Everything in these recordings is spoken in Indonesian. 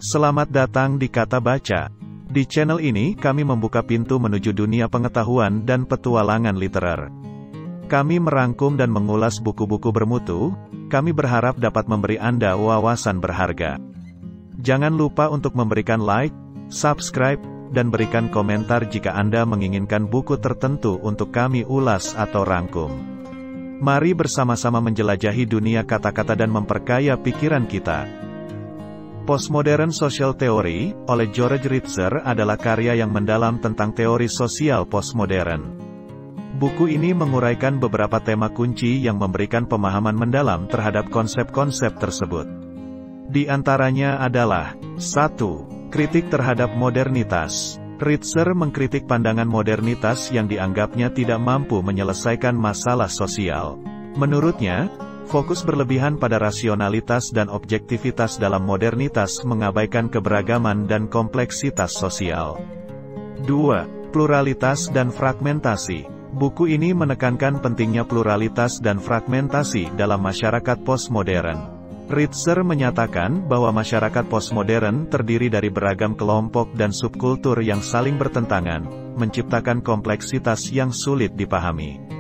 Selamat datang di Kata Baca. Di channel ini kami membuka pintu menuju dunia pengetahuan dan petualangan literer. Kami merangkum dan mengulas buku-buku bermutu. Kami berharap dapat memberi Anda wawasan berharga. Jangan lupa untuk memberikan like, subscribe, dan berikan komentar jika Anda menginginkan buku tertentu untuk kami ulas atau rangkum. Mari bersama-sama menjelajahi dunia kata-kata dan memperkaya pikiran kita. Postmodern Social Theory, oleh George Ritzer adalah karya yang mendalam tentang teori sosial postmodern. Buku ini menguraikan beberapa tema kunci yang memberikan pemahaman mendalam terhadap konsep-konsep tersebut. Di antaranya adalah 1. Kritik terhadap modernitas. Ritzer mengkritik pandangan modernitas yang dianggapnya tidak mampu menyelesaikan masalah sosial. Menurutnya, fokus berlebihan pada rasionalitas dan objektivitas dalam modernitas mengabaikan keberagaman dan kompleksitas sosial. 2. Pluralitas dan fragmentasi. Buku ini menekankan pentingnya pluralitas dan fragmentasi dalam masyarakat postmodern. Ritzer menyatakan bahwa masyarakat postmodern terdiri dari beragam kelompok dan subkultur yang saling bertentangan, menciptakan kompleksitas yang sulit dipahami.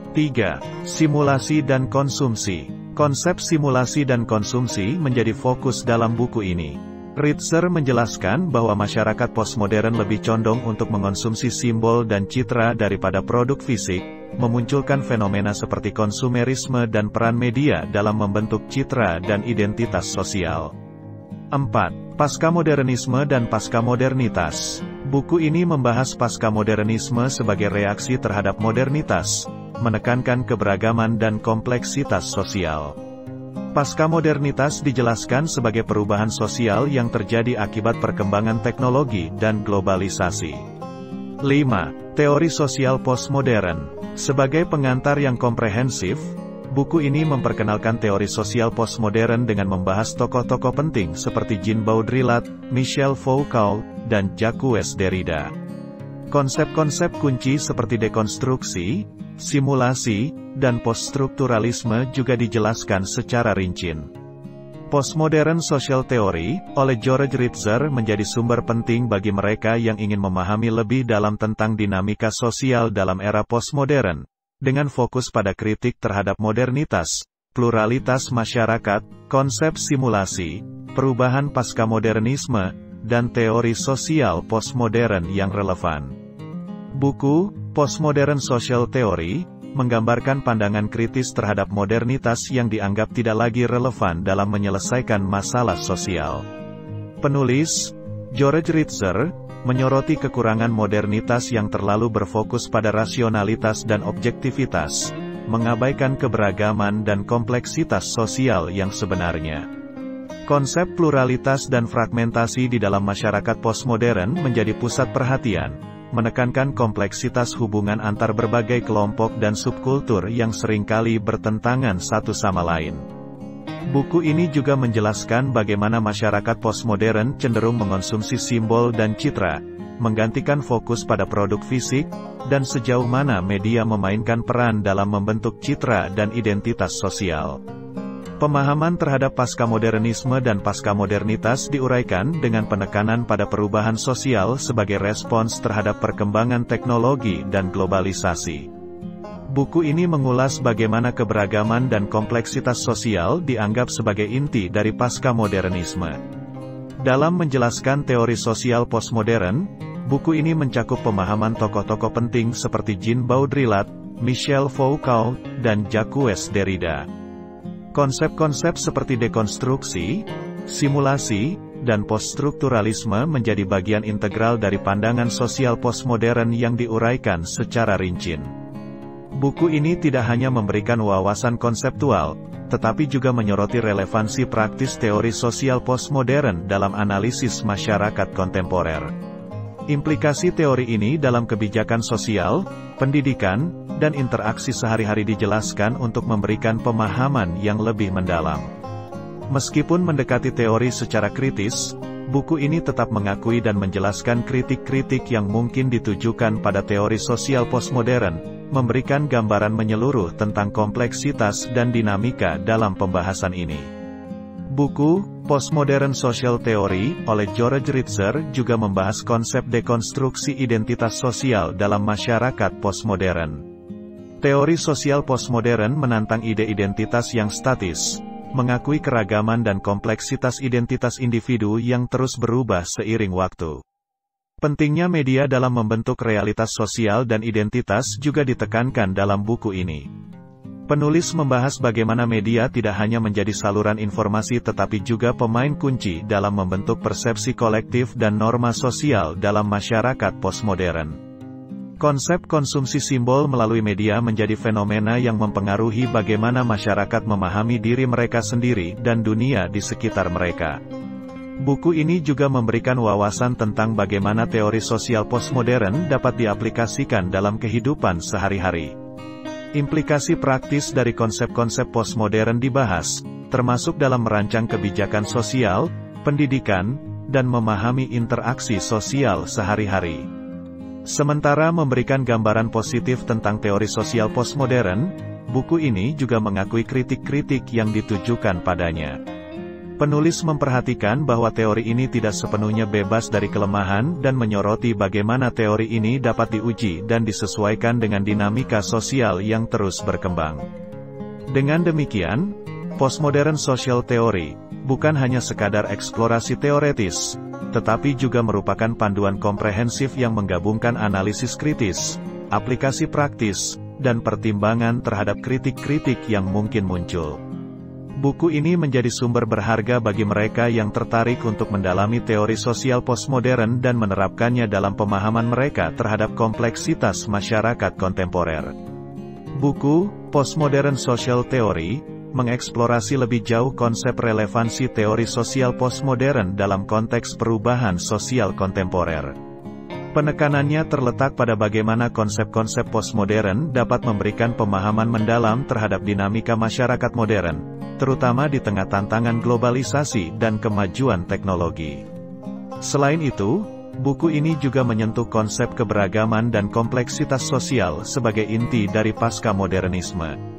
3. Simulasi dan konsumsi. Konsep simulasi dan konsumsi menjadi fokus dalam buku ini. Ritzer menjelaskan bahwa masyarakat postmodern lebih condong untuk mengonsumsi simbol dan citra daripada produk fisik, memunculkan fenomena seperti konsumerisme dan peran media dalam membentuk citra dan identitas sosial. 4. Paskamodernisme dan paskamodernitas. Buku ini membahas paskamodernisme sebagai reaksi terhadap modernitas, menekankan keberagaman dan kompleksitas sosial. Paskamodernitas dijelaskan sebagai perubahan sosial yang terjadi akibat perkembangan teknologi dan globalisasi. 5. Teori sosial postmodern. Sebagai pengantar yang komprehensif, buku ini memperkenalkan teori sosial postmodern dengan membahas tokoh-tokoh penting seperti Jean Baudrillard, Michel Foucault, dan Jacques Derrida. Konsep-konsep kunci seperti dekonstruksi, simulasi, dan poststrukturalisme juga dijelaskan secara rinci. Postmodern Social Theory, oleh George Ritzer menjadi sumber penting bagi mereka yang ingin memahami lebih dalam tentang dinamika sosial dalam era postmodern, dengan fokus pada kritik terhadap modernitas, pluralitas masyarakat, konsep simulasi, perubahan paskamodernisme, dan teori sosial postmodern yang relevan. Buku Postmodern Social Theory menggambarkan pandangan kritis terhadap modernitas yang dianggap tidak lagi relevan dalam menyelesaikan masalah sosial. Penulis, George Ritzer, menyoroti kekurangan modernitas yang terlalu berfokus pada rasionalitas dan objektivitas, mengabaikan keberagaman dan kompleksitas sosial yang sebenarnya. Konsep pluralitas dan fragmentasi di dalam masyarakat postmodern menjadi pusat perhatian, menekankan kompleksitas hubungan antar berbagai kelompok dan subkultur yang seringkali bertentangan satu sama lain. Buku ini juga menjelaskan bagaimana masyarakat postmodern cenderung mengonsumsi simbol dan citra, menggantikan fokus pada produk fisik, dan sejauh mana media memainkan peran dalam membentuk citra dan identitas sosial. Pemahaman terhadap paskamodernisme dan paskamodernitas diuraikan dengan penekanan pada perubahan sosial sebagai respons terhadap perkembangan teknologi dan globalisasi. Buku ini mengulas bagaimana keberagaman dan kompleksitas sosial dianggap sebagai inti dari paskamodernisme. Dalam menjelaskan teori sosial postmodern, buku ini mencakup pemahaman tokoh-tokoh penting seperti Jean Baudrillard, Michel Foucault, dan Jacques Derrida. Konsep-konsep seperti dekonstruksi, simulasi, dan poststrukturalisme menjadi bagian integral dari pandangan sosial postmodern yang diuraikan secara rinci. Buku ini tidak hanya memberikan wawasan konseptual, tetapi juga menyoroti relevansi praktis teori sosial postmodern dalam analisis masyarakat kontemporer. Implikasi teori ini dalam kebijakan sosial, pendidikan, dan interaksi sehari-hari dijelaskan untuk memberikan pemahaman yang lebih mendalam. Meskipun mendekati teori secara kritis, buku ini tetap mengakui dan menjelaskan kritik-kritik yang mungkin ditujukan pada teori sosial postmodern, memberikan gambaran menyeluruh tentang kompleksitas dan dinamika dalam pembahasan ini. Buku Postmodern Social Theory, oleh George Ritzer, juga membahas konsep dekonstruksi identitas sosial dalam masyarakat postmodern. Teori sosial postmodern menantang ide identitas yang statis, mengakui keragaman dan kompleksitas identitas individu yang terus berubah seiring waktu. Pentingnya media dalam membentuk realitas sosial dan identitas juga ditekankan dalam buku ini. Penulis membahas bagaimana media tidak hanya menjadi saluran informasi tetapi juga pemain kunci dalam membentuk persepsi kolektif dan norma sosial dalam masyarakat postmodern. Konsep konsumsi simbol melalui media menjadi fenomena yang mempengaruhi bagaimana masyarakat memahami diri mereka sendiri dan dunia di sekitar mereka. Buku ini juga memberikan wawasan tentang bagaimana teori sosial postmodern dapat diaplikasikan dalam kehidupan sehari-hari. Implikasi praktis dari konsep-konsep postmodern dibahas, termasuk dalam merancang kebijakan sosial, pendidikan, dan memahami interaksi sosial sehari-hari. Sementara memberikan gambaran positif tentang teori sosial postmodern, buku ini juga mengakui kritik-kritik yang ditujukan padanya. Penulis memperhatikan bahwa teori ini tidak sepenuhnya bebas dari kelemahan dan menyoroti bagaimana teori ini dapat diuji dan disesuaikan dengan dinamika sosial yang terus berkembang. Dengan demikian, postmodern social theory bukan hanya sekadar eksplorasi teoretis, tetapi juga merupakan panduan komprehensif yang menggabungkan analisis kritis, aplikasi praktis, dan pertimbangan terhadap kritik-kritik yang mungkin muncul. Buku ini menjadi sumber berharga bagi mereka yang tertarik untuk mendalami teori sosial postmodern dan menerapkannya dalam pemahaman mereka terhadap kompleksitas masyarakat kontemporer. Buku Postmodern Social Theory mengeksplorasi lebih jauh konsep relevansi teori sosial postmodern dalam konteks perubahan sosial kontemporer. Penekanannya terletak pada bagaimana konsep-konsep postmodern dapat memberikan pemahaman mendalam terhadap dinamika masyarakat modern, terutama di tengah tantangan globalisasi dan kemajuan teknologi. Selain itu, buku ini juga menyentuh konsep keberagaman dan kompleksitas sosial sebagai inti dari pasca-modernisme.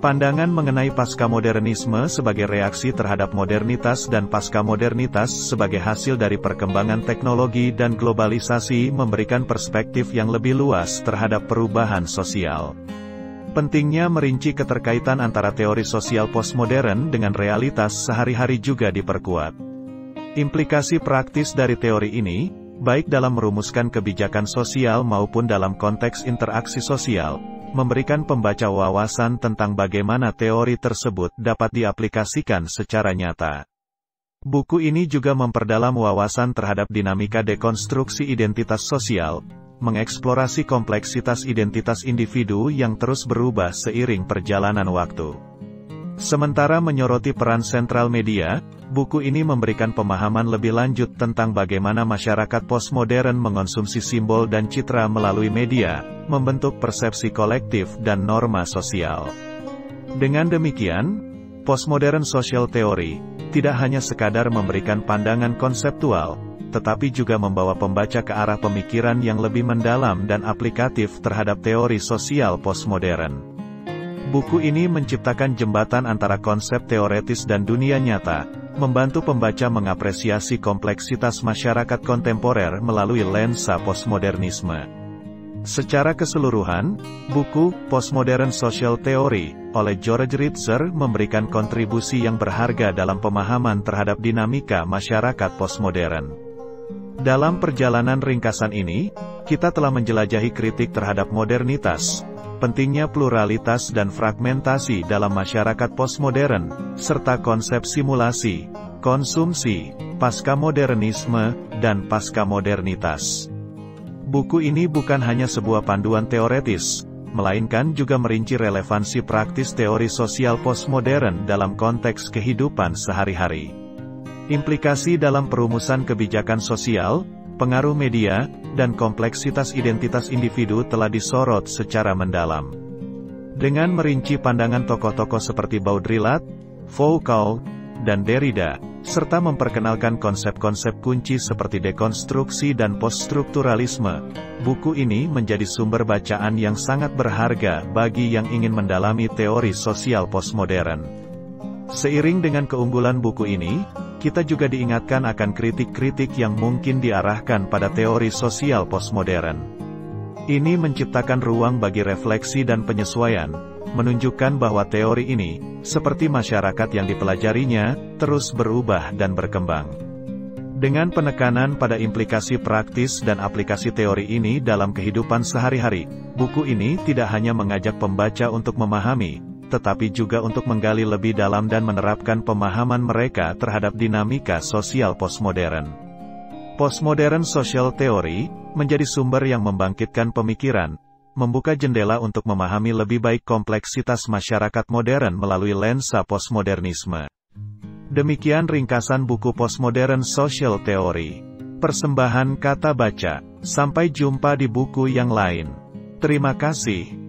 Pandangan mengenai pasca-modernisme sebagai reaksi terhadap modernitas dan pasca-modernitas sebagai hasil dari perkembangan teknologi dan globalisasi memberikan perspektif yang lebih luas terhadap perubahan sosial. Pentingnya merinci keterkaitan antara teori sosial postmodern dengan realitas sehari-hari juga diperkuat. Implikasi praktis dari teori ini, baik dalam merumuskan kebijakan sosial maupun dalam konteks interaksi sosial, memberikan pembaca wawasan tentang bagaimana teori tersebut dapat diaplikasikan secara nyata. Buku ini juga memperdalam wawasan terhadap dinamika dekonstruksi identitas sosial, mengeksplorasi kompleksitas identitas individu yang terus berubah seiring perjalanan waktu. Sementara menyoroti peran sentral media, buku ini memberikan pemahaman lebih lanjut tentang bagaimana masyarakat postmodern mengonsumsi simbol dan citra melalui media, membentuk persepsi kolektif dan norma sosial. Dengan demikian, postmodern social theory tidak hanya sekadar memberikan pandangan konseptual, tetapi juga membawa pembaca ke arah pemikiran yang lebih mendalam dan aplikatif terhadap teori sosial postmodern. Buku ini menciptakan jembatan antara konsep teoretis dan dunia nyata, membantu pembaca mengapresiasi kompleksitas masyarakat kontemporer melalui lensa postmodernisme. Secara keseluruhan, buku Postmodern Social Theory oleh George Ritzer memberikan kontribusi yang berharga dalam pemahaman terhadap dinamika masyarakat postmodern. Dalam perjalanan ringkasan ini, kita telah menjelajahi kritik terhadap modernitas, pentingnya pluralitas dan fragmentasi dalam masyarakat postmodern, serta konsep simulasi, konsumsi, pasca-modernisme, dan pasca-modernitas. Buku ini bukan hanya sebuah panduan teoretis, melainkan juga merinci relevansi praktis teori sosial postmodern dalam konteks kehidupan sehari-hari. Implikasi dalam perumusan kebijakan sosial, pengaruh media, dan kompleksitas identitas individu telah disorot secara mendalam. Dengan merinci pandangan tokoh-tokoh seperti Baudrillard, Foucault, dan Derrida, serta memperkenalkan konsep-konsep kunci seperti dekonstruksi dan poststrukturalisme, buku ini menjadi sumber bacaan yang sangat berharga bagi yang ingin mendalami teori sosial postmodern. Seiring dengan keunggulan buku ini, kita juga diingatkan akan kritik-kritik yang mungkin diarahkan pada teori sosial postmodern. Ini menciptakan ruang bagi refleksi dan penyesuaian, menunjukkan bahwa teori ini, seperti masyarakat yang dipelajarinya, terus berubah dan berkembang. Dengan penekanan pada implikasi praktis dan aplikasi teori ini dalam kehidupan sehari-hari, buku ini tidak hanya mengajak pembaca untuk memahami, tetapi juga untuk menggali lebih dalam dan menerapkan pemahaman mereka terhadap dinamika sosial postmodern. Postmodern social theory menjadi sumber yang membangkitkan pemikiran, membuka jendela untuk memahami lebih baik kompleksitas masyarakat modern melalui lensa postmodernisme. Demikian ringkasan buku Postmodern Social Theory. Persembahan Kata Baca. Sampai jumpa di buku yang lain. Terima kasih.